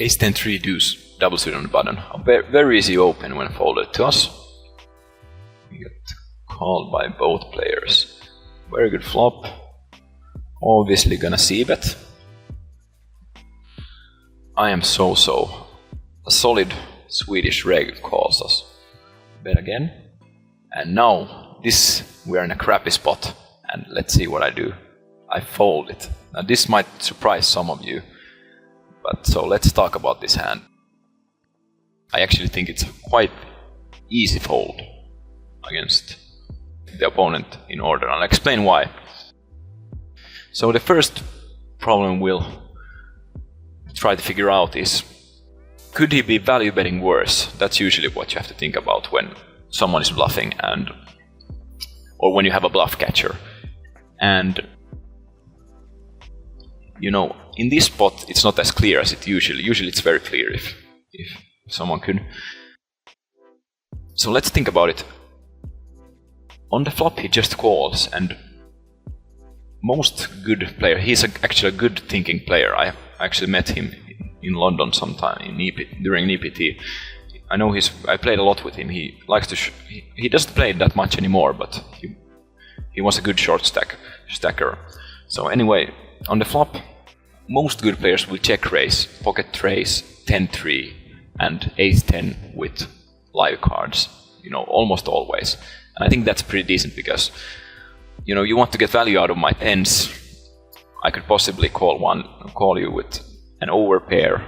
Ace 10 3 deuce, double suited on the button. A very easy open when folded to us. We get called by both players. Very good flop. Obviously gonna c-bet. I am so. A solid Swedish reg calls us. Bet again. And now we're in a crappy spot. And let's see what I do. I fold it. Now this might surprise some of you. But so let's talk about this hand. I actually think it's a quite easy fold against the opponent in order. I'll explain why. So the first problem we'll try to figure out is, could he be value betting worse? That's usually what you have to think about when someone is bluffing, or when you have a bluff catcher. And you know, in this spot it's not as clear as it usually. Usually it's very clear if someone could. So let's think about it. On the flop he just calls, and most good player, he's actually a good thinking player. I actually met him in London sometime during an EPT. I know I played a lot with him. He likes to he doesn't play that much anymore, but he was a good short stacker. So anyway, on the flop, most good players will check raise, pocket raise, 10-3 and ace-10 with live cards, you know, almost always. And I think that's pretty decent because, you know, you want to get value out of my tens. I could possibly call you with an overpair.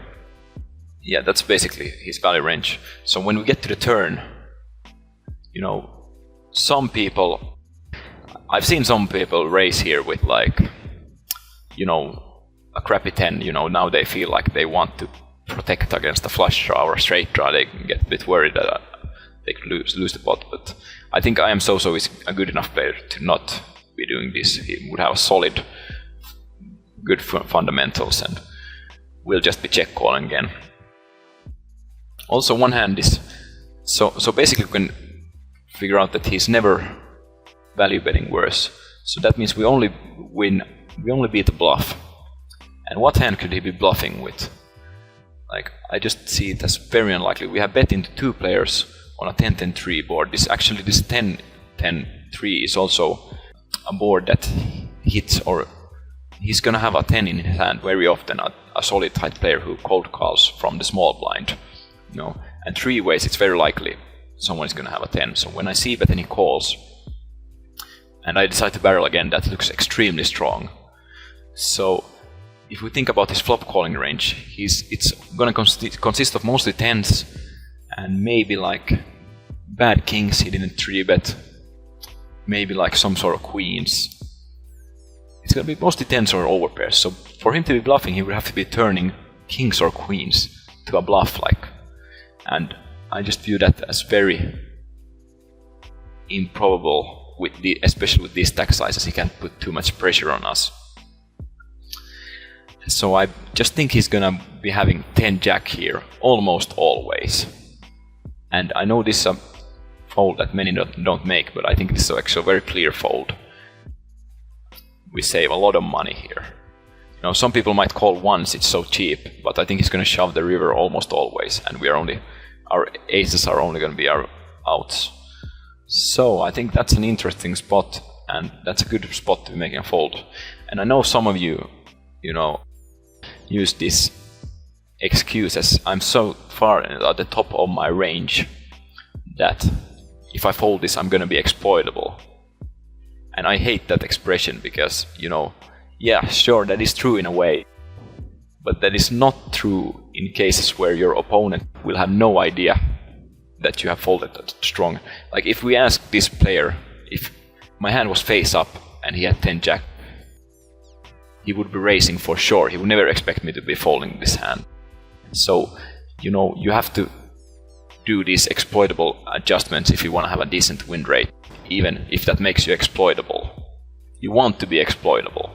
Yeah, that's basically his value range. So when we get to the turn, you know, I've seen some people raise here with, like, you know, a crappy 10, you know, now they feel like they want to protect against a flush draw or a straight draw. They get a bit worried that they could lose the pot, but I think I am so is a good enough player to not be doing this. He would have a solid, good fundamentals, and we'll just be check calling again. Also, one hand is so basically we can figure out that he's never value betting worse. So that means we only beat the bluff. And what hand could he be bluffing with? Like, I just see it as very unlikely. We have bet into two players on a 10-10-3 board. This 10-10-3 is also a board that hits, or he's gonna have a 10 in his hand very often, a solid tight player who cold calls from the small blind. You know, and three ways it's very likely someone is gonna have a 10. So when I see bet and he calls, and I decide to barrel again, that looks extremely strong. So if we think about his flop calling range, it's gonna consist of mostly 10s and maybe like bad kings he didn't 3-bet, maybe like some sort of queens. It's gonna be mostly 10s or overpairs. So for him to be bluffing, he would have to be turning kings or queens to a bluff, and I just view that as very improbable, especially with these stack sizes. He can't put too much pressure on us. So I just think he's gonna be having 10 jack here almost always. And I know this is a fold that many don't make, but I think this is actually a very clear fold. We save a lot of money here. You know, some people might call once, it's so cheap, but I think he's gonna shove the river almost always, and our aces are only gonna be our outs. So I think that's an interesting spot, and that's a good spot to be making a fold. And I know some of you, you know, use this excuse as I'm so far at the top of my range that if I fold this I'm gonna be exploitable. And I hate that expression because, you know, yeah, sure, that is true in a way, but that is not true in cases where your opponent will have no idea that you have folded that strong. Like if we ask this player, if my hand was face up and he had 10 jack, he would be raising for sure. He would never expect me to be folding this hand. So, you know, you have to do these exploitable adjustments if you want to have a decent win rate, even if that makes you exploitable. You want to be exploitable.